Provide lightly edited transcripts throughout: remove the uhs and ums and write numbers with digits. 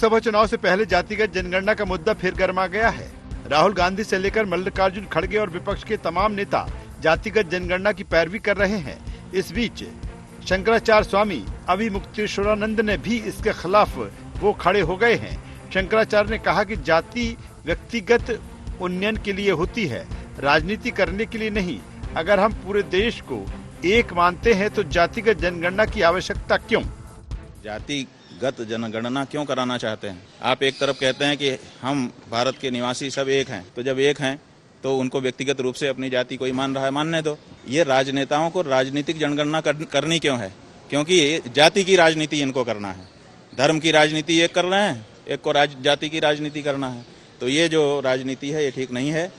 लोकसभा चुनाव से पहले जातिगत जनगणना का मुद्दा फिर गर्मा गया है। राहुल गांधी से लेकर मल्लिकार्जुन खड़गे और विपक्ष के तमाम नेता जातिगत जनगणना की पैरवी कर रहे हैं। इस बीच शंकराचार्य स्वामी अभिमुक्तेश्वरानंद ने भी इसके खिलाफ वो खड़े हो गए हैं। शंकराचार्य ने कहा कि जाति व्यक्तिगत उन्नयन के लिए होती है, राजनीति करने के लिए नहीं। अगर हम पूरे देश को एक मानते हैं तो जातिगत जनगणना की आवश्यकता क्यों? जातिगत जनगणना क्यों कराना चाहते हैं? आप एक तरफ कहते हैं कि हम भारत के निवासी सब एक हैं, तो जब एक हैं तो उनको व्यक्तिगत रूप से अपनी जाति कोई मान रहा है, मानने दो। ये राजनेताओं को राजनीतिक जनगणना करनी क्यों है? क्योंकि जाति की राजनीति इनको करना है। धर्म की राजनीति एक कर रहे हैं, एक को जाति की राजनीति करना है। तो ये जो राजनीति है ये ठीक नहीं है।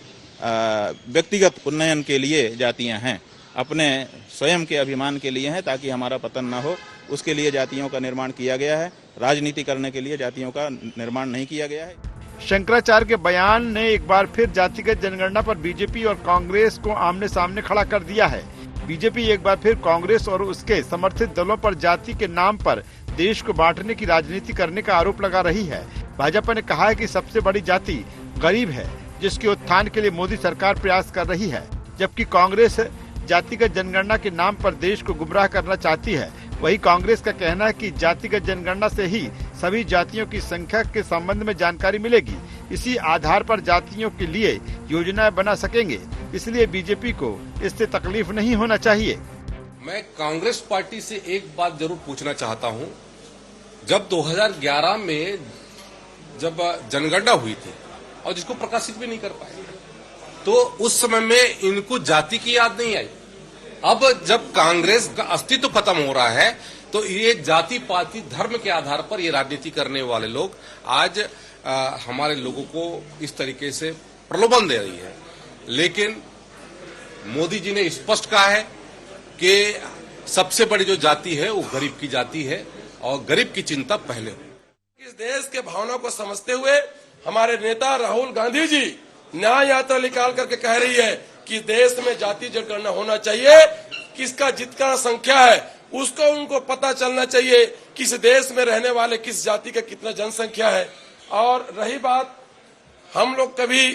व्यक्तिगत उन्नयन के लिए जातियां हैं, अपने स्वयं के अभिमान के लिए हैं, ताकि हमारा पतन न हो, उसके लिए जातियों का निर्माण किया गया है। राजनीति करने के लिए जातियों का निर्माण नहीं किया गया है। शंकराचार्य के बयान ने एक बार फिर जातिगत जनगणना पर बीजेपी और कांग्रेस को आमने सामने खड़ा कर दिया है। बीजेपी एक बार फिर कांग्रेस और उसके समर्थित दलों पर जाति के नाम पर देश को बांटने की राजनीति करने का आरोप लगा रही है। भाजपा ने कहा है कि सबसे बड़ी जाति गरीब है, जिसके उत्थान के लिए मोदी सरकार प्रयास कर रही है, जबकि कांग्रेस जातिगत जनगणना के नाम पर देश को गुमराह करना चाहती है। वही कांग्रेस का कहना है कि जातिगत जनगणना से ही सभी जातियों की संख्या के संबंध में जानकारी मिलेगी। इसी आधार पर जातियों के लिए योजनाएं बना सकेंगे, इसलिए बीजेपी को इससे तकलीफ नहीं होना चाहिए। मैं कांग्रेस पार्टी से एक बात जरूर पूछना चाहता हूं। जब 2011 में जब जनगणना हुई थी और जिसको प्रकाशित भी नहीं कर पाए, तो उस समय में इनको जाति की याद नहीं आई। अब जब कांग्रेस का अस्तित्व खत्म हो रहा है तो ये जाति पाति धर्म के आधार पर ये राजनीति करने वाले लोग आज हमारे लोगों को इस तरीके से प्रलोभन दे रही है। लेकिन मोदी जी ने स्पष्ट कहा है कि सबसे बड़ी जो जाति है वो गरीब की जाति है और गरीब की चिंता पहले हो। इस देश के भावनाओं को समझते हुए हमारे नेता राहुल गांधी जी न्याय यात्रा निकाल करके कह रही है कि देश में जाति जनगणना होना चाहिए। किसका जितना संख्या है उसको उनको पता चलना चाहिए कि इस देश में रहने वाले किस जाति का कितना जनसंख्या है। और रही बात, हम लोग कभी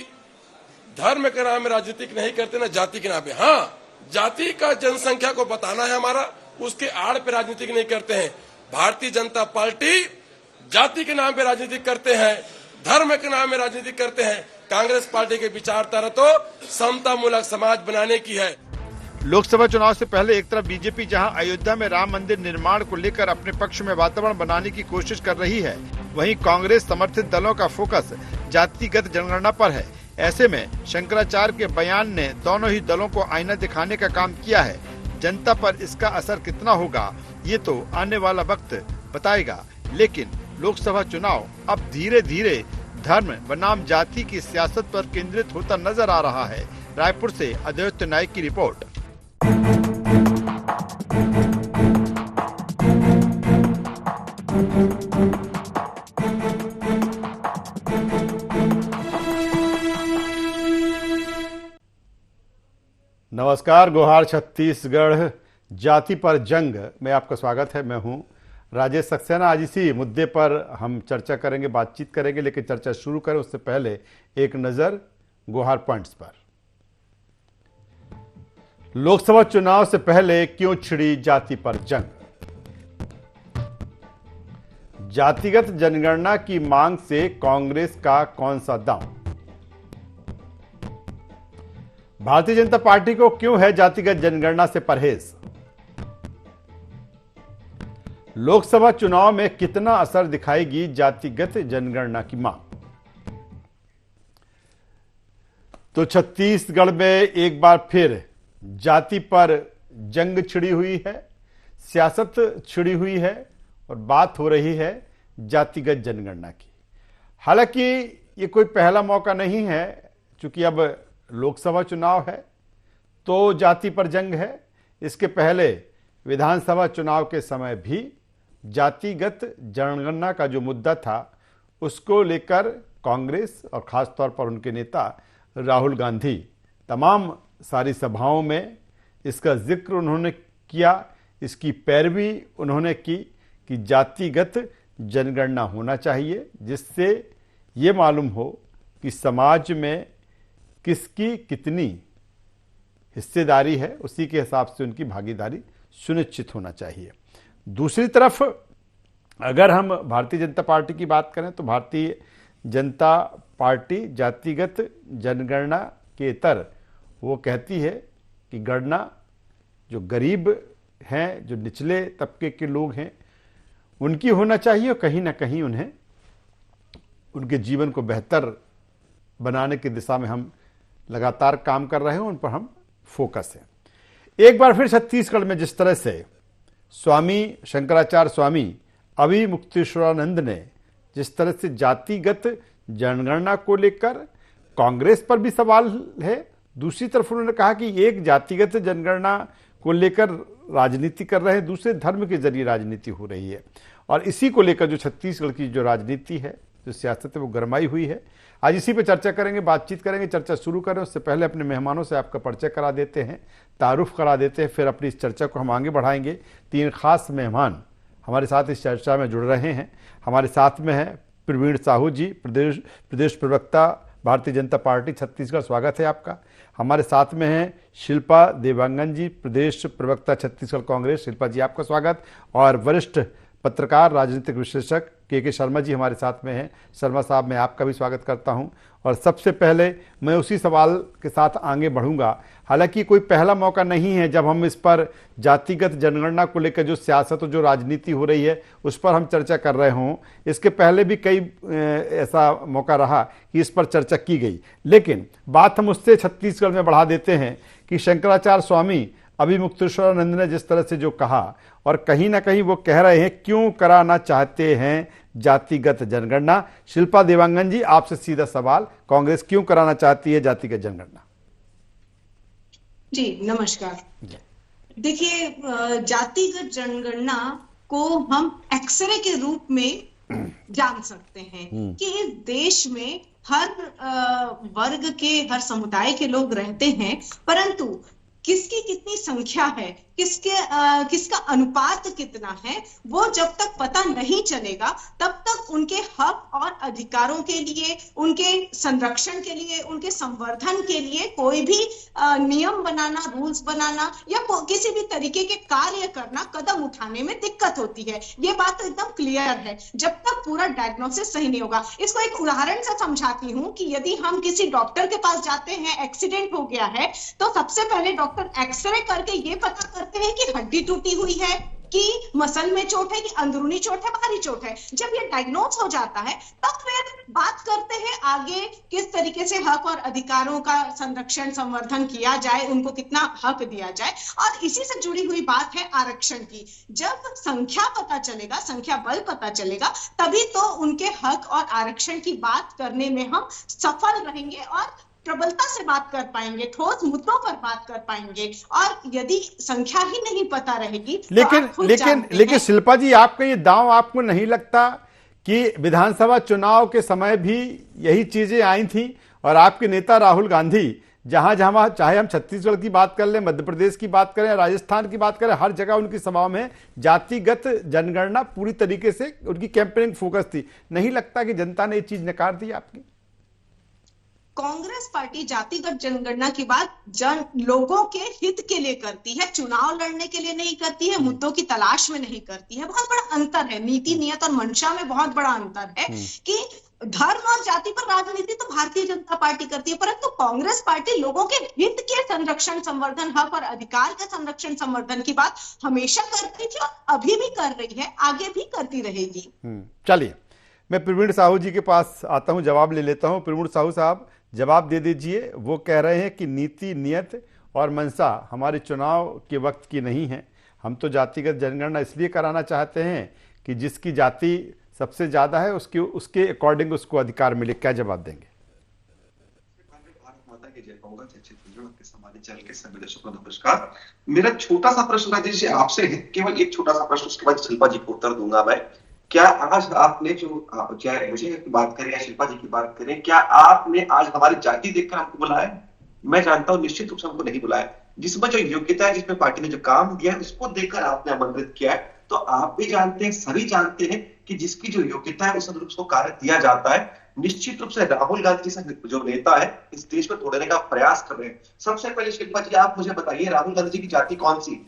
धर्म के नाम में राजनीति नहीं करते, ना जाति के नाम पे। हाँ, जाति का जनसंख्या को बताना है हमारा, उसके आड़ पे राजनीति नहीं करते हैं। भारतीय जनता पार्टी जाति के नाम पे राजनीति करते हैं, धर्म के नाम में राजनीति करते हैं। कांग्रेस पार्टी के विचारधारा तो समतामूलक समाज बनाने की है। लोकसभा चुनाव से पहले एक तरफ बीजेपी जहां अयोध्या में राम मंदिर निर्माण को लेकर अपने पक्ष में वातावरण बनाने की कोशिश कर रही है, वहीं कांग्रेस समर्थित दलों का फोकस जातिगत जनगणना पर है। ऐसे में शंकराचार्य के बयान ने दोनों ही दलों को आईना दिखाने का काम किया है। जनता पर इसका असर कितना होगा ये तो आने वाला वक्त बताएगा। लेकिन लोकसभा चुनाव अब धीरे धीरे धर्म बनाम जाति की सियासत पर केंद्रित होता नजर आ रहा है। रायपुर से अद्वैत नायक की रिपोर्ट। नमस्कार, गोहार छत्तीसगढ़ जाति पर जंग में आपका स्वागत है। मैं हूं राजेश सक्सेना। आज इसी मुद्दे पर हम चर्चा करेंगे, बातचीत करेंगे, लेकिन चर्चा शुरू करें उससे पहले एक नजर गोहार पॉइंट्स पर। लोकसभा चुनाव से पहले क्यों छिड़ी जाति पर जंग? जातिगत जनगणना की मांग से कांग्रेस का कौन सा दांव? भारतीय जनता पार्टी को क्यों है जातिगत जनगणना से परहेज? लोकसभा चुनाव में कितना असर दिखाएगी जातिगत जनगणना की मांग? तो छत्तीसगढ़ में एक बार फिर जाति पर जंग छिड़ी हुई है, सियासत छिड़ी हुई है और बात हो रही है जातिगत जनगणना की। हालांकि ये कोई पहला मौका नहीं है, क्योंकि अब लोकसभा चुनाव है तो जाति पर जंग है। इसके पहले विधानसभा चुनाव के समय भी जातिगत जनगणना का जो मुद्दा था उसको लेकर कांग्रेस और खासतौर पर उनके नेता राहुल गांधी तमाम सारी सभाओं में इसका जिक्र उन्होंने किया, इसकी पैरवी उन्होंने की कि जातिगत जनगणना होना चाहिए, जिससे ये मालूम हो कि समाज में किसकी कितनी हिस्सेदारी है, उसी के हिसाब से उनकी भागीदारी सुनिश्चित होना चाहिए। दूसरी तरफ अगर हम भारतीय जनता पार्टी की बात करें तो भारतीय जनता पार्टी जातिगत जनगणना के इतर वो कहती है कि गणना जो गरीब हैं, जो निचले तबके के लोग हैं, उनकी होना चाहिए और कहीं ना कहीं उन्हें उनके जीवन को बेहतर बनाने की दिशा में हम लगातार काम कर रहे हैं, उन पर हम फोकस है। एक बार फिर छत्तीसगढ़ में जिस तरह से स्वामी शंकराचार्य स्वामी अभिमुक्तेश्वरानंद ने जिस तरह से जातिगत जनगणना को लेकर कांग्रेस पर भी सवाल है, दूसरी तरफ उन्होंने कहा कि एक जातिगत जनगणना को लेकर राजनीति कर रहे हैं, दूसरे धर्म के जरिए राजनीति हो रही है। और इसी को लेकर जो छत्तीसगढ़ की जो राजनीति है, जो सियासत है, वो गरमाई हुई है। आज इसी पे चर्चा करेंगे, बातचीत करेंगे। चर्चा शुरू करें उससे पहले अपने मेहमानों से आपका परिचय करा देते हैं, तारुफ करा देते हैं, फिर अपनी इस चर्चा को हम आगे बढ़ाएंगे। तीन खास मेहमान हमारे साथ इस चर्चा में जुड़ रहे हैं। हमारे साथ में हैं प्रवीण साहू जी, प्रदेश प्रवक्ता भारतीय जनता पार्टी छत्तीसगढ़, स्वागत है आपका। हमारे साथ में हैं शिल्पा देवांगन जी, प्रदेश प्रवक्ता छत्तीसगढ़ कांग्रेस, शिल्पा जी आपका स्वागत। और वरिष्ठ पत्रकार राजनीतिक विश्लेषक के शर्मा जी हमारे साथ में हैं। शर्मा साहब, मैं आपका भी स्वागत करता हूं। और सबसे पहले मैं उसी सवाल के साथ आगे बढ़ूंगा। हालांकि कोई पहला मौका नहीं है जब हम इस पर जातिगत जनगणना को लेकर जो सियासत और जो राजनीति हो रही है उस पर हम चर्चा कर रहे हों। इसके पहले भी कई ऐसा मौका रहा कि इस पर चर्चा की गई, लेकिन बात हम उससे छत्तीसगढ़ में बढ़ा देते हैं कि शंकराचार्य स्वामी अभिमुक्तेश्वरानंद ने जिस तरह से जो कहा, और कहीं ना कहीं वो कह रहे हैं क्यों कराना चाहते हैं जातिगत जनगणना। शिल्पा देवांगन जी, आपसे सीधा सवाल, कांग्रेस क्यों कराना चाहती है जातिगत जनगणना? जी नमस्कार। देखिए, जातिगत जनगणना को हम एक्सरे के रूप में जान सकते हैं कि इस देश में हर वर्ग के, हर समुदाय के लोग रहते हैं, परंतु किसकी कितनी संख्या है, किसका अनुपात कितना है, वो जब तक पता नहीं चलेगा तब तक उनके हक और अधिकारों के लिए, उनके संरक्षण के लिए, उनके संवर्धन के लिए कोई भी नियम बनाना, रूल्स बनाना या किसी भी तरीके के कार्य करना, कदम उठाने में दिक्कत होती है। ये बात तो एकदम क्लियर है जब तक पूरा डायग्नोसिस सही नहीं होगा। इसको एक उदाहरण से समझाती हूँ कि यदि हम किसी डॉक्टर के पास जाते हैं, एक्सीडेंट हो गया है, तो सबसे पहले डॉक्टर एक्सरे करके ये पता करते हैं कि हड्डी टूटी हुई है, कि मसल में चोट है, कि अंदरूनी चोट है, बाहरी चोट है। जब ये डायग्नोज हो जाता है तब फिर बात करते हैं आगे किस तरीके से हक और अधिकारों का संरक्षण, संवर्धन किया जाए, उनको कितना हक दिया जाए। और इसी से जुड़ी हुई बात है आरक्षण की। जब संख्या पता चलेगा, संख्या बल पता चलेगा, तभी तो उनके हक और आरक्षण की बात करने में हम सफल रहेंगे और प्रबलता से बात कर पाएंगे, ठोस मुद्दों पर बात कर पाएंगे। और यदि संख्या ही नहीं पता रहेगी लेकिन शिल्पा जी, आपका ये दांव आपको नहीं लगता कि विधानसभा चुनाव के समय भी यही चीजें आई थी और आपके नेता राहुल गांधी जहां जहां, चाहे हम छत्तीसगढ़ की बात कर लें, मध्य प्रदेश की बात करें, राजस्थान की बात करें, हर जगह उनकी सभाओं में जातिगत जनगणना पूरी तरीके से उनकी कैंपेनिंग फोकस थी। नहीं लगता कि जनता ने ये चीज नकार दी आपकी? कांग्रेस पार्टी जातिगत जनगणना की बात लोगों के हित के लिए करती है, चुनाव लड़ने के लिए नहीं करती है, मुद्दों की तलाश में नहीं करती है। बहुत बड़ा अंतर है, नीति, नियत और मंशा में बहुत बड़ा अंतर है कि धर्म और जाति पर राजनीति तो भारतीय जनता पार्टी करती है, परंतु कांग्रेस पार्टी लोगों के हित के संरक्षण, संवर्धन, हक और अधिकार के संरक्षण, संवर्धन की बात हमेशा करती थी और अभी भी कर रही है, आगे भी करती रहेगी। चलिए, मैं प्रवीण साहू जी के पास आता हूं, जवाब ले लेता हूं। प्रवीण साहू साहब, जवाब दे दीजिए। वो कह रहे हैं कि नीति, नियत और मंशा हमारे चुनाव के वक्त की नहीं है। हम तो जातिगत जनगणना इसलिए कराना चाहते हैं कि जिसकी जाति सबसे ज्यादा है उसके अकॉर्डिंग उसको अधिकार मिले। क्या जवाब देंगे? नमस्कार। मेरा छोटा सा प्रश्न राजेश जी आपसे है, केवल एक छोटा सा प्रश्न, उसके बाद शिल्पा जी को उत्तर दूंगा मैं। क्या आज आपने जो, चाहे मुझे की बात करें या शिल्पा जी की बात करें, क्या आपने आज हमारी जाति देखकर हमको बुलाया? मैं जानता हूं निश्चित रूप से हमको नहीं बुलाया। जिसमें जो योग्यता है, जिसमें पार्टी ने जो काम दिया है, उसको देखकर आपने आमंत्रित किया है। तो आप भी जानते हैं, सभी जानते हैं कि जिसकी जो योग्यता है उस अनुरूप उसको कार्य दिया जाता है। निश्चित रूप से राहुल गांधी जैसा जो नेता है इस देश में तोड़ने का प्रयास कर रहे हैं। सबसे पहले शिल्पा जी आप मुझे बताइए, राहुल गांधी जी की जाति कौन सी?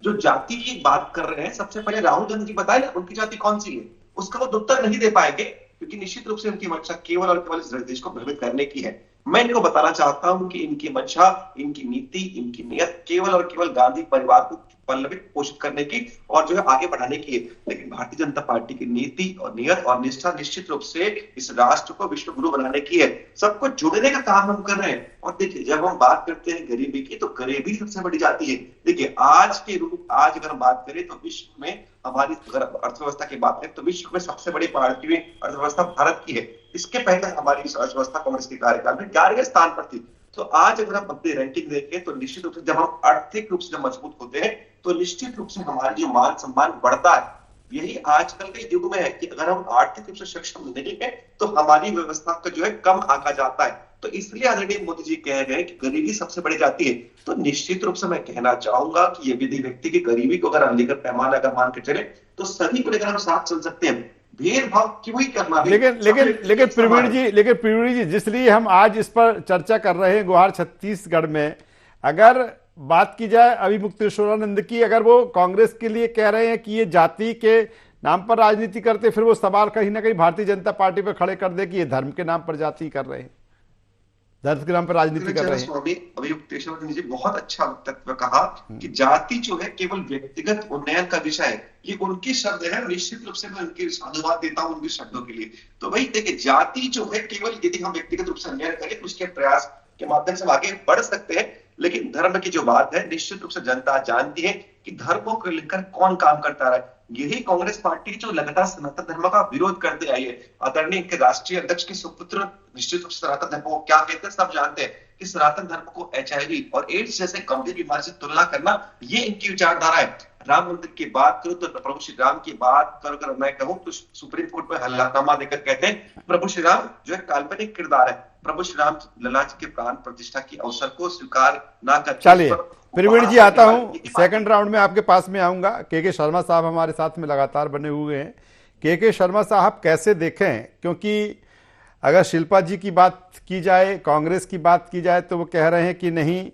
जो जाति की बात कर रहे हैं सबसे पहले राहुल गांधी जी बताए ना उनकी जाति कौन सी है। उसका वो उत्तर नहीं दे पाएंगे क्योंकि निश्चित रूप से उनकी मंशा केवल और केवल इस देश को भ्रमित करने की है। मैं इनको बताना चाहता हूं कि इनकी मंशा, इनकी नीति, इनकी नियत केवल और केवल गांधी परिवार को पल्लवित पोषित करने की और जो है आगे बढ़ाने की है। लेकिन भारतीय जनता पार्टी की नीति और नियत और निष्ठा निश्चित रूप से इस राष्ट्र को विश्व गुरु बनाने की है। सबको जोड़ने का काम हम कर रहे हैं। और देखिए जब हम बात करते हैं गरीबी की, तो गरीबी सबसे बड़ी जाती है। देखिए आज के रूप, आज अगर हम बात करें तो विश्व में हमारी अगर अर्थव्यवस्था की बात करें तो विश्व में सबसे बड़ी भारतीय अर्थव्यवस्था भारत की है। इसके पहले हमारी अर्थव्यवस्था कांग्रेस के कार्यकाल में 11वें स्थान पर थी। तो आज अगर हम अपनी रैंकिंग देखें तो निश्चित रूप से जब हम आर्थिक रूप से जब मजबूत होते हैं तो निश्चित रूप से हमारी जो मान सम्मान बढ़ता है। यही आजकल के युग में है कि अगर हम आर्थिक रूप से सक्षम नहीं है तो हमारी व्यवस्था का जो है कम आंका जाता है। तो इसलिए आदरणीय मोदी जी कह रहे हैं कि गरीबी सबसे बड़ी जाती है। तो निश्चित रूप से मैं कहना चाहूंगा कि यदि व्यक्ति की गरीबी को अगर हम लेकर पैमाना अगर मान के चले तो सभी को लेकर हम साथ चल सकते हैं। भेदभाव क्यों ही करना है? लेकिन प्रवीण जी जिसलिए हम आज इस पर चर्चा कर रहे हैं गुहार छत्तीसगढ़ में, अगर बात की जाए अभी मुक्तेश्वरानंद की, अगर वो कांग्रेस के लिए कह रहे हैं कि ये जाति के नाम पर राजनीति करते, फिर वो सवाल कहीं ना कहीं भारतीय जनता पार्टी पर खड़े कर दे कि ये धर्म के नाम पर जाति कर रहे हैं, धर्म के नाम पर राजनीति कर रहे हैं। अभी मुक्तेश्वरानंद जी बहुत अच्छा वक्तव्य कहा कि जाति जो है केवल व्यक्तिगत उन्नयन का विषय है। ये उनकी शब्द है, निश्चित रूप से मैं उनके अनुवाद देता हूं उनके शब्दों के लिए। तो भाई देखिए जाति जो है केवल यदि हम व्यक्तिगत रूप से उन्नयन करें तो उसके प्रयास के माध्यम से आगे बढ़ सकते हैं। लेकिन धर्म की जो बात है निश्चित रूप से जनता जानती है कि धर्मों को लेकर कौन काम करता है। यही कांग्रेस पार्टी जो लगातार सनातन धर्म का विरोध करते आई है। आदरणीय के राष्ट्रीय अध्यक्ष के सुपुत्र निश्चित रूप से सनातन धर्म को क्या कहते हैं सब जानते हैं कि सनातन धर्म को HIV और एड्स जैसे गंभीर बीमारी से तुलना करना, ये इनकी विचारधारा है। राम मंदिर की बात करूं तो प्रभु श्री राम की बात कर मैं कहूं तो सुप्रीम कोर्ट में हल्लानामा देकर कहते हैं प्रभु श्री राम जो है काल्पनिक किरदार है। प्रभु श्री राम लला जी के प्राण प्रतिष्ठा की अवसर को स्वीकार ना कर। चलिए प्रवीण जी आता हूं, सेकंड राउंड में आपके पास में आऊंगा। के शर्मा साहब हमारे साथ में लगातार बने हुए हैं। के शर्मा साहब कैसे देखें, क्योंकि अगर शिल्पा जी की बात की जाए, कांग्रेस की बात की जाए तो वो कह रहे हैं कि नहीं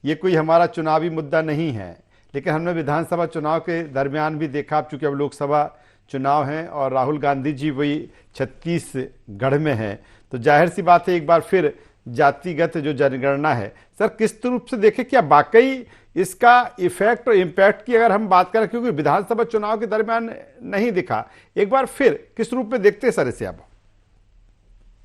ये कोई हमारा चुनावी मुद्दा नहीं है। लेकिन हमने विधानसभा चुनाव के दरमियान भी देखा, अब चूंकि अब लोकसभा चुनाव हैं और राहुल गांधी जी वही छत्तीसगढ़ में हैं, तो जाहिर सी बात है एक बार फिर जातिगत जो जनगणना है, सर किस रूप से देखें, क्या वाकई इसका इफेक्ट और इम्पैक्ट की अगर हम बात करें, क्योंकि विधानसभा चुनाव के दरमियान नहीं दिखा, एक बार फिर किस रूप में देखते हैं सर इसे? आप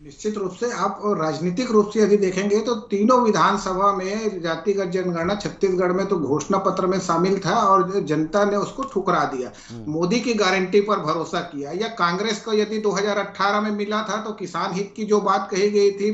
निश्चित रूप से आप राजनीतिक रूप से यदि देखेंगे तो तीनों विधानसभा में जातिगत जनगणना छत्तीसगढ़ में तो घोषणा पत्र में शामिल था और जनता ने उसको ठुकरा दिया। मोदी की गारंटी पर भरोसा किया। या कांग्रेस को यदि 2018 में मिला था तो किसान हित की जो बात कही गई थी,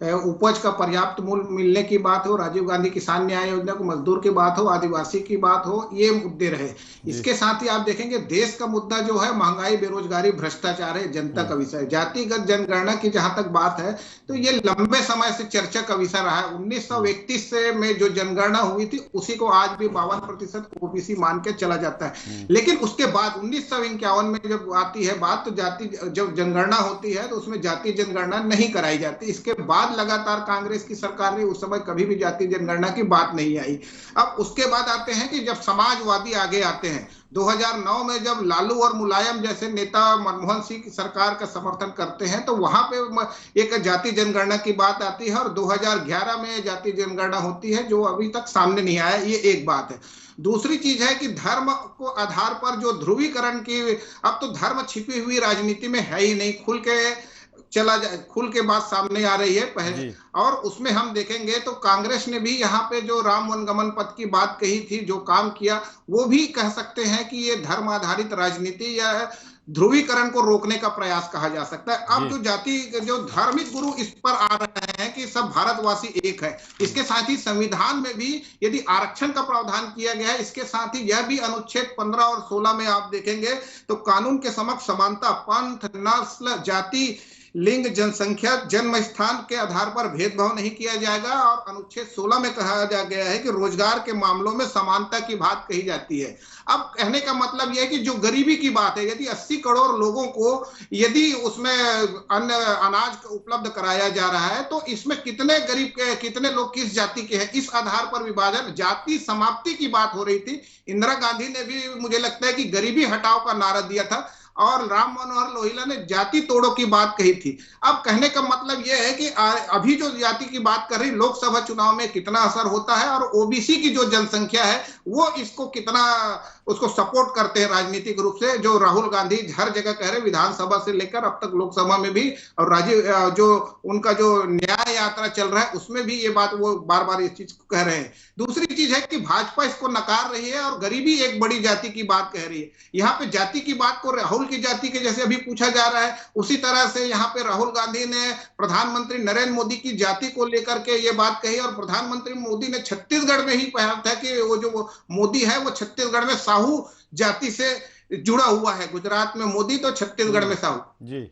उपज का पर्याप्त मूल्य मिलने की बात हो, राजीव गांधी किसान न्याय योजना को मजदूर की बात हो, आदिवासी की बात हो, ये मुद्दे रहे। इसके साथ ही आप देखेंगे देश का मुद्दा जो है महंगाई, बेरोजगारी, भ्रष्टाचार है, जनता का विषय। जातिगत जनगणना की जहां तक बात है तो ये लंबे समय से चर्चा का विषय रहा है। 1931 में जो जनगणना हुई थी उसी को आज भी 52% ओबीसी मान के चला जाता है। लेकिन उसके बाद 1951 में जब आती है बात, तो जाति जब जनगणना होती है तो उसमें जाति जनगणना नहीं कराई जाती। इसके बाद लगातार कांग्रेस की सरकार ने उस समय कभी भी जाति जनगणना की बात नहीं आई। अब उसके बाद आते हैं कि जब समाजवादी आगे आते हैं, 2009 में जब लालू और मुलायम जैसे नेता मनमोहन सिंह की सरकार का समर्थन करते हैं तो वहां पे एक जाति जनगणना की बात आती है और 2011 में जाति जनगणना होती है जो अभी तक सामने नहीं आया। ये एक बात है। दूसरी चीज है कि धर्म को आधार पर जो ध्रुवीकरण की, अब तो धर्म छिपी हुई राजनीति में है ही नहीं, खुल के बात सामने आ रही है पहले। और उसमें हम देखेंगे तो कांग्रेस ने भी यहाँ पे जो राम वनगमन पथ की बात कही थी, जो काम किया, वो भी कह सकते हैं कि ये धर्म आधारित राजनीति या ध्रुवीकरण को रोकने का प्रयास कहा जा सकता है। अब जो धार्मिक गुरु इस पर आ रहे हैं कि सब भारतवासी एक है। इसके साथ ही संविधान में भी यदि आरक्षण का प्रावधान किया गया है, इसके साथ ही यह भी अनुच्छेद 15 और 16 में आप देखेंगे तो कानून के समक्ष समानता, पंथ, नस्ल, जाति लिंग, जनसंख्या, जन्म स्थान के आधार पर भेदभाव नहीं किया जाएगा। और अनुच्छेद 16 में कहा गया है कि रोजगार के मामलों में समानता की बात कही जाती है। अब कहने का मतलब यह है कि जो गरीबी की बात है, यदि 80 करोड़ लोगों को यदि उसमें अन्न अनाज उपलब्ध कराया जा रहा है, तो इसमें कितने गरीब के, कितने लोग किस जाति के हैं, इस आधार पर विभाजन, जाति समाप्ति की बात हो रही थी। इंदिरा गांधी ने भी मुझे लगता है कि गरीबी हटाओ का नारा दिया था, और राम मनोहर लोहिया ने जाति तोड़ो की बात कही थी। अब कहने का मतलब यह है कि अभी जो जाति की बात कर रही, लोकसभा चुनाव में कितना असर होता है, और ओबीसी की जो जनसंख्या है वो इसको कितना उसको सपोर्ट करते हैं राजनीतिक रूप से। जो राहुल गांधी हर जगह कह रहे, विधानसभा से लेकर अब तक लोकसभा में भी, और राजीव जो उनका जो न्याय यात्रा चल रहा है उसमें भी ये बात वो बार बार इस चीज को कह रहे हैं। दूसरी चीज है कि भाजपा इसको नकार रही है और गरीबी एक बड़ी जाति की बात कह रही है। यहाँ पे जाति की बात को राहुल की जाति के जैसे अभी पूछा जा रहा है, उसी तरह से यहाँ पे राहुल गांधी ने प्रधानमंत्री नरेंद्र मोदी की जाति को लेकर के ये बात कही, और प्रधानमंत्री मोदी ने छत्तीसगढ़ में ही कहा था कि वो जो मोदी है वो छत्तीसगढ़ में साहू जाति से जुड़ा हुआ है। गुजरात में मोदी तो छत्तीसगढ़ में साहू जी।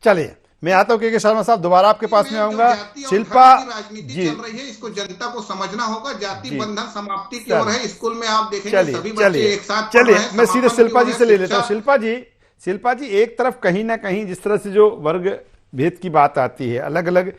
चलिए मैं आता हूँ के शर्मा साहब, दोबारा आपके पास में आऊंगा। शिल्पा राजनीति चल रही है, इसको जनता को समझना होगा। जाति बंधन समाप्ति की ओर है। स्कूल में आप देखेंगे सभी बच्चे एक साथ पढ़ रहे हैं। मैं सीधे शिल्पा जी से ले लेता हूँ। शिल्पा जी एक तरफ कहीं ना कहीं जिस तरह से जो वर्ग भेद की बात आती है, अलग अलग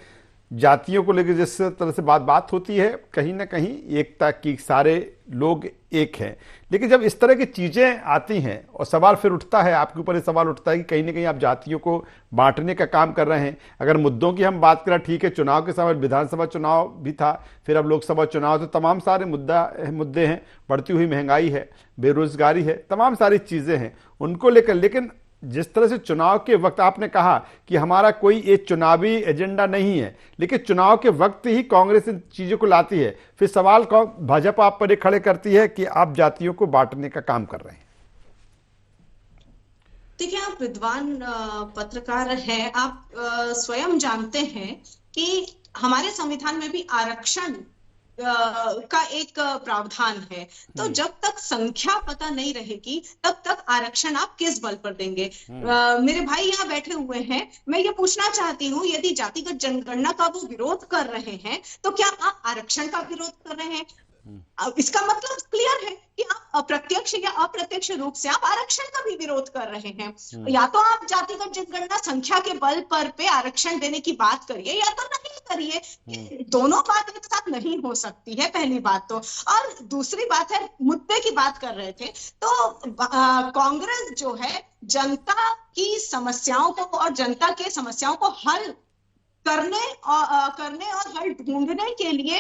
जातियों को लेकर जिस तरह से बात होती है, कहीं ना कहीं एकता की, सारे लोग एक हैं। लेकिन जब इस तरह की चीज़ें आती हैं और सवाल फिर उठता है, आपके ऊपर ये सवाल उठता है कि कहीं ना कहीं आप जातियों को बांटने का काम कर रहे हैं। अगर मुद्दों की हम बात करें, ठीक है, चुनाव के समय विधानसभा चुनाव भी था, फिर अब लोकसभा चुनाव, तो तमाम सारे मुद्दे हैं, बढ़ती हुई महंगाई है, बेरोजगारी है, तमाम सारी चीज़ें हैं उनको लेकर। लेकिन जिस तरह से चुनाव के वक्त आपने कहा कि हमारा कोई एक चुनावी एजेंडा नहीं है, लेकिन चुनाव के वक्त ही कांग्रेस इन चीज़ों को लाती है, फिर सवाल भाजपा आप पर खड़े करती है कि आप जातियों को बांटने का काम कर रहे हैं। देखिए, आप विद्वान पत्रकार हैं, आप स्वयं जानते हैं कि हमारे संविधान में भी आरक्षण का एक प्रावधान है। तो जब तक संख्या पता नहीं रहेगी तब तक आरक्षण आप किस बल पर देंगे। मेरे भाई यहाँ बैठे हुए हैं, मैं ये पूछना चाहती हूँ, यदि जातिगत जनगणना का वो विरोध कर रहे हैं तो क्या आप आरक्षण का विरोध कर रहे हैं? इसका मतलब क्लियर है कि आप अप्रत्यक्ष या अप्रत्यक्ष रूप से आप आरक्षण का भी विरोध कर रहे हैं। या तो आप जातिगत जनगणना संख्या के बल पर पे आरक्षण देने की बात करिए, या तो नहीं करिए। दोनों बात एक साथ नहीं हो सकती है, पहली बात तो। और दूसरी बात है, मुद्दे की बात कर रहे थे, तो कांग्रेस जो है जनता की समस्याओं को और जनता के समस्याओं को हल करने और हल ढूंढने के लिए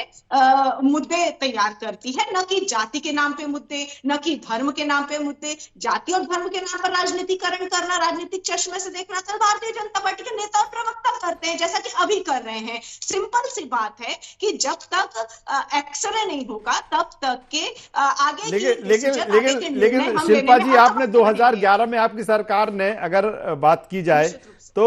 मुद्दे तैयार करती है, न कि जाति के नाम पे मुद्दे, न कि धर्म के नाम पे मुद्दे। जाति और धर्म के नाम पर राजनीतिकरण करना, राजनीतिक चश्मे से देखना तो भारतीय जनता पार्टी के नेता और प्रवक्ता करते हैं, जैसा कि अभी कर रहे हैं। सिंपल सी बात है कि जब तक एक्सरे नहीं होगा तब तक के आगे लेकिन शिल्पा जी, आपने 2011 में आपकी सरकार ने, अगर बात की जाए तो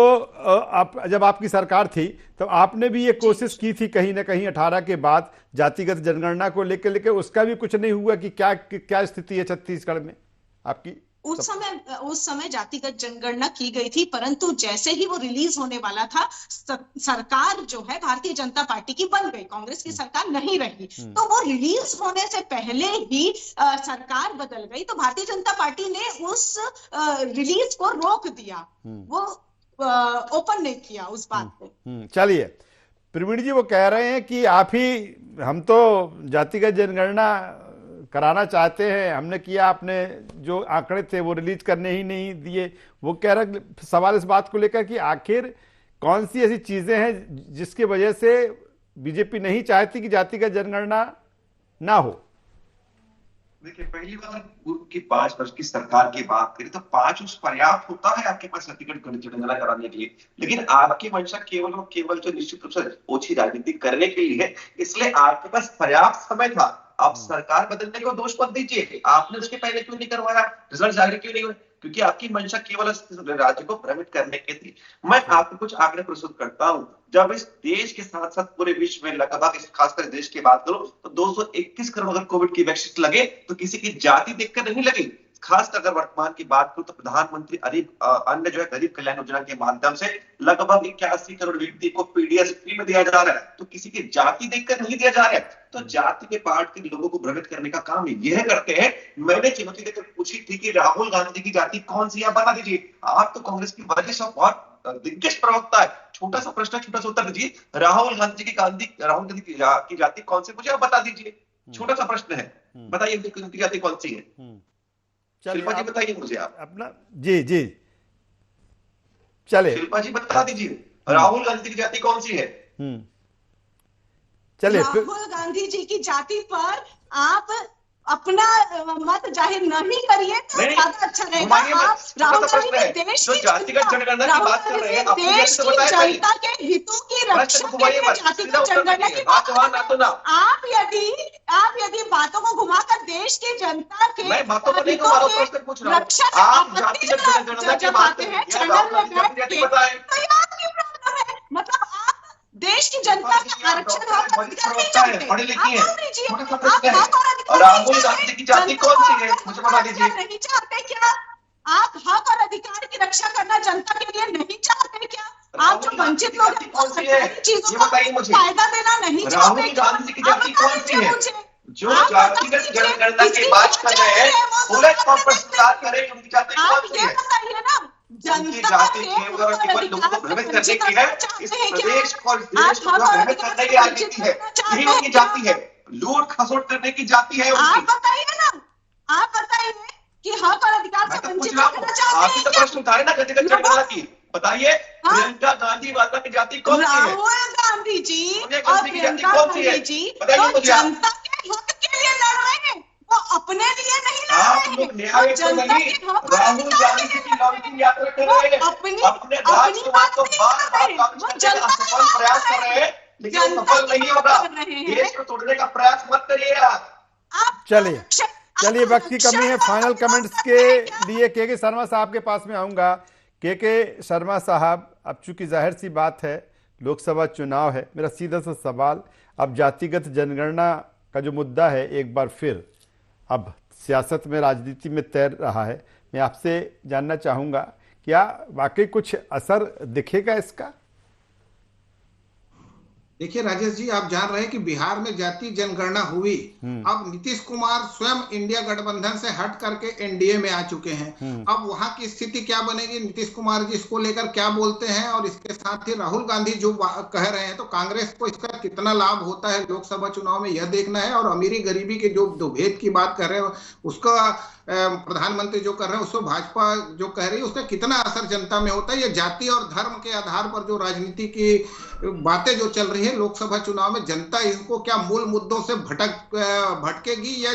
आप जब आपकी सरकार थी तो आपने भी ये कोशिश की थी कहीं ना कहीं 18 के बाद जातिगत जनगणना को लेकर उसका भी कुछ नहीं हुआ कि क्या स्थिति है छत्तीसगढ़ में आपकी? उस समय जातिगत जनगणना की गई थी, परंतु जैसे ही वो रिलीज होने वाला था, सरकार जो है भारतीय जनता पार्टी की बन गई, कांग्रेस की सरकार नहीं रही। तो वो रिलीज होने से पहले ही सरकार बदल गई, तो भारतीय जनता पार्टी ने उस रिलीज को रोक दिया, वो ओपन नहीं किया उस बात को। चलिए, प्रवीण जी वो कह रहे हैं कि हम तो जातिगत जनगणना कराना चाहते हैं, हमने किया, आपने जो आंकड़े थे वो रिलीज करने ही नहीं दिए। वो कह रहा, सवाल इस बात को लेकर कि आखिर कौन सी ऐसी चीजें हैं जिसकी वजह से बीजेपी नहीं चाहती कि जातिगत जनगणना ना हो? देखिए, पहली बात की 5 वर्ष की सरकार की बात करें तो 5 वर्ष पर्याप्त होता है आपके पास जातिगत जनगणना कराने के लिए। लेकिन आपकी मंशा केवल और केवल जो निश्चित रूप से ओछी राजनीति करने के लिए है, इसलिए आपके पास पर्याप्त समय था। आप सरकार बदलने को दोष मत दीजिए, आपने उसके पहले क्यों नहीं करवाया, रिजल्ट जारी क्यों नहीं हुए? क्योंकि आपकी मंशा केवल राज्य को भ्रमित करने की थी। मैं आपको कुछ आंकड़े प्रस्तुत करता हूं। जब इस देश के साथ साथ पूरे विश्व में लगभग, खासकर देश की बात करो तो 221 करोड़ अगर कोविड की वैक्सीन लगे तो किसी की जाति देखकर नहीं लगी, खासकर अगर वर्तमान की बात करूं तो प्रधानमंत्री अन्य जो है गरीब कल्याण योजना के माध्यम से लगभग 81 करोड़ व्यक्ति को पीडीएस फ्री में दिया जा रहा है। तो किसी की जाति देखकर नहीं दिया जा रहा है, तो जाति के पार्ट के लोगों को भ्रमित करने का काम यह करते हैं। मैंने चुनौती देकर पूछी थी कि राहुल गांधी जी की जाति कौन सी है, बता दीजिए। आप तो कांग्रेस की वरिष्ठ और बहुत दिग्गज प्रवक्ता है, छोटा सा प्रश्न, छोटा सा उत्तर दीजिए। राहुल गांधी की जाति कौन सी, मुझे आप बता दीजिए। छोटा सा प्रश्न है, बताइए उनकी जाति कौन सी है। शिल्पा जी बताइए मुझे आप अपना। जी जी चले, शिल्पा जी बता दीजिए राहुल गांधी की जाति कौन सी है। चले, राहुल गांधी जी की जाति पर आप अपना मत जाहिर नहीं करिए तो ज्यादा अच्छा रहेगा। आप राहुल गांधी के देश की जातिगत जनगणना की बात कर रहे हैं, देश की जनता के हितों की रक्षा के लिए जातिगत जनगणना की बात कर रहे हैं। आप यदि बातों को घुमाकर देश की जनता के बातों को नहीं घुमा रहा हूं, प्रश्न पूछ रहा हूं। आप जातिगत जनगणना की बात कर रहे हैं, चैनल में बैठ के तो आपकी प्रॉब्लम है। मतलब आप देश की जनता का आरक्षण पढ़े लिखी है, राहुल गांधी की जाति कौन सी है, मुझे बता दीजिए। नहीं चाहते क्या आप हक और अधिकार की रक्षा करना जनता के लिए नहीं चाहते क्या? आप जो वंचित लोग चीजों को फायदा देना नहीं चाहते? राहुल गांधी की जाति कौन सी है? जो जातिगत जनगणना की बात कर रहे हैं, उलट प्रश्न करें उनकी जाति कौन सी है? बताइए ना, जनता केवल लोगों को भ्रमित करने की है। इस प्रदेश और देश को भ्रमित करने की राजनीति है, यही उनकी जाति है, लूट खसोट करने की जाति है उनकी। आप बताइए ना, आप बताइए कि हक और अधिकार से वंचित करना चाहते हैं। आपकी तो प्रश्न उठाए ना जातिगत जनगणना की, बताइए प्रियंका गांधी वाला की जाति कौन सी है? राहुल गांधी जी और प्रियंका गांधी जी जनता के हक के लिए लड़ रहे हैं, वो अपने लिए नहीं लड़ रहे हैं। जनता के हक, राहुल गांधी जी की लॉन्चिंग यात्रा कर रहे हैं, अपने राष्ट्रवाद को असफल प्रयास कर रहे हैं, लेकिन सफल नहीं होगा। देश को तोड़ने का प्रयास मत करिए आप। चलिए वक्त की कमी है, फाइनल कमेंट्स के लिए के शर्मा साहब के पास में आऊंगा। के शर्मा साहब, अब चूंकि जाहिर सी बात है लोकसभा चुनाव है, मेरा सीधा सा सवाल, अब जातिगत जनगणना का जो मुद्दा है एक बार फिर अब सियासत में, राजनीति में तैर रहा है। मैं आपसे जानना चाहूंगा क्या वाकई कुछ असर दिखेगा इसका? देखिए राजेश जी, आप जान रहे हैं कि बिहार में जाति जनगणना हुई, अब नीतीश कुमार स्वयं इंडिया गठबंधन से हट करके एनडीए में आ चुके हैं। अब वहां की स्थिति क्या बनेगी, नीतीश कुमार जी इसको लेकर क्या बोलते हैं, और इसके साथ ही राहुल गांधी जो कह रहे हैं, तो कांग्रेस को इसका कितना लाभ होता है लोकसभा चुनाव में, यह देखना है। और अमीरी गरीबी के जो भेद की बात कर रहे हैं उसका प्रधानमंत्री जो कर रहे हैं, उसको भाजपा जो कह रही है, उसका कितना असर जनता में होता है। ये जाति और धर्म के आधार पर जो राजनीति की बातें जो चल रही है लोकसभा चुनाव में, जनता इनको क्या मूल मुद्दों से भटकेगी, या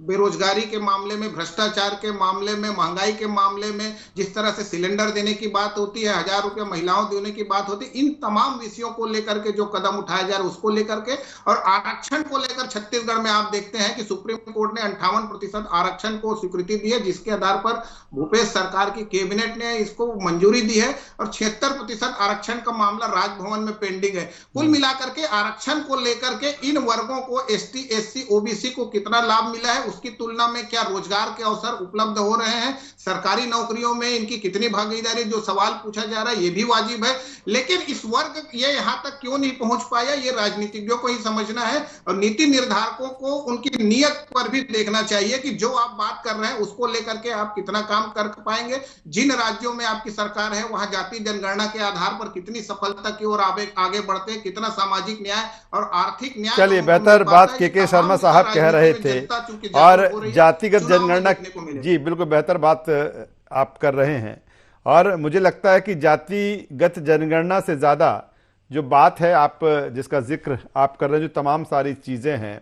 बेरोजगारी के मामले में, भ्रष्टाचार के मामले में, महंगाई के मामले में, जिस तरह से सिलेंडर देने की बात होती है, 1000 रुपये महिलाओं देने की बात होती है, इन तमाम विषयों को लेकर के जो कदम उठाया जा रहा है उसको लेकर के, और आरक्षण को लेकर छत्तीसगढ़ में आप देखते हैं कि सुप्रीम कोर्ट ने 58% आरक्षण को स्वीकृति दी है, जिसके आधार पर भूपेश सरकार की कैबिनेट ने इसको मंजूरी दी है, और 76% आरक्षण का मामला राजभवन में पेंडिंग है। कुल मिलाकर के आरक्षण को लेकर के इन वर्गों को, एसटी, एससी, ओबीसी को कितना लाभ मिला है, उसकी तुलना में क्या रोजगार के अवसर उपलब्ध हो रहे हैं, सरकारी नौकरियों में इनकी कितनी भागीदारी, जो सवाल पूछा जा रहा है ये भी वाजिब है। लेकिन इस वर्ग ये यहां तक क्यों नहीं पहुंच पाया, ये राजनीतिज्ञों को ही समझना है, और नीति निर्धारकों को उनकी नीयत पर भी देखना चाहिए कि जो आप बात कर रहे हैं उसको लेकर के आप कितना काम कर पाएंगे। जिन राज्यों में आपकी सरकार है वहां जाति जनगणना के आधार पर कितनी सफलता की ओर आगे बढ़ते हैं, कितना सामाजिक न्याय और आर्थिक न्याय। चलिए, बेहतर बात के शर्मा साहब कह रहे थे, और जातिगत जनगणना, जी बिल्कुल बेहतर बात आप कर रहे हैं। और मुझे लगता है कि जातिगत जनगणना से ज्यादा जो बात है आप जिसका जिक्र आप कर रहे हैं, जो तमाम सारी चीजें हैं,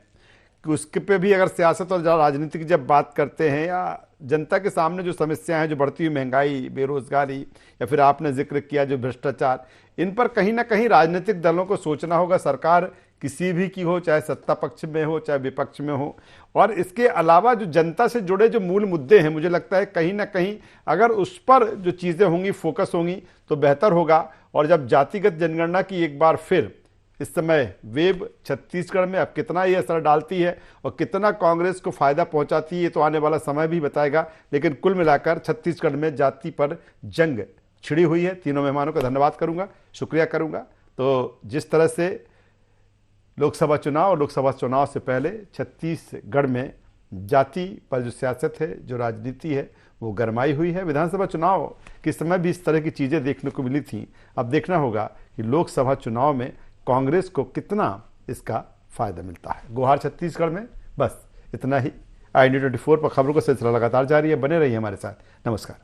कि उसके पे भी अगर सियासत और राजनीति की जब बात करते हैं, या जनता के सामने जो समस्याएं हैं, जो बढ़ती हुई महंगाई, बेरोजगारी, या फिर आपने जिक्र किया जो भ्रष्टाचार, इन पर कहीं ना कहीं राजनीतिक दलों को सोचना होगा, सरकार किसी भी की हो, चाहे सत्ता पक्ष में हो चाहे विपक्ष में हो। और इसके अलावा जो जनता से जुड़े जो मूल मुद्दे हैं, मुझे लगता है कहीं ना कहीं अगर उस पर जो चीज़ें होंगी, फोकस होंगी, तो बेहतर होगा। और जब जातिगत जनगणना की एक बार फिर इस समय वेब छत्तीसगढ़ में अब कितना ये असर डालती है और कितना कांग्रेस को फायदा पहुंचाती है तो आने वाला समय भी बताएगा। लेकिन कुल मिलाकर छत्तीसगढ़ में जाति पर जंग छिड़ी हुई है। तीनों मेहमानों का धन्यवाद करूंगा, शुक्रिया करूंगा। तो जिस तरह से लोकसभा चुनाव और लोकसभा चुनाव से पहले छत्तीसगढ़ में जाति पर जो सियासत है, जो राजनीति है, वो गरमाई हुई है। विधानसभा चुनाव के समय भी इस तरह की चीज़ें देखने को मिली थी। अब देखना होगा कि लोकसभा चुनाव में कांग्रेस को कितना इसका फायदा मिलता है। गुहार छत्तीसगढ़ में बस इतना ही। IND 24 पर खबरों का सिलसिला लगातार जारी है, बने रहिए हमारे साथ। नमस्कार।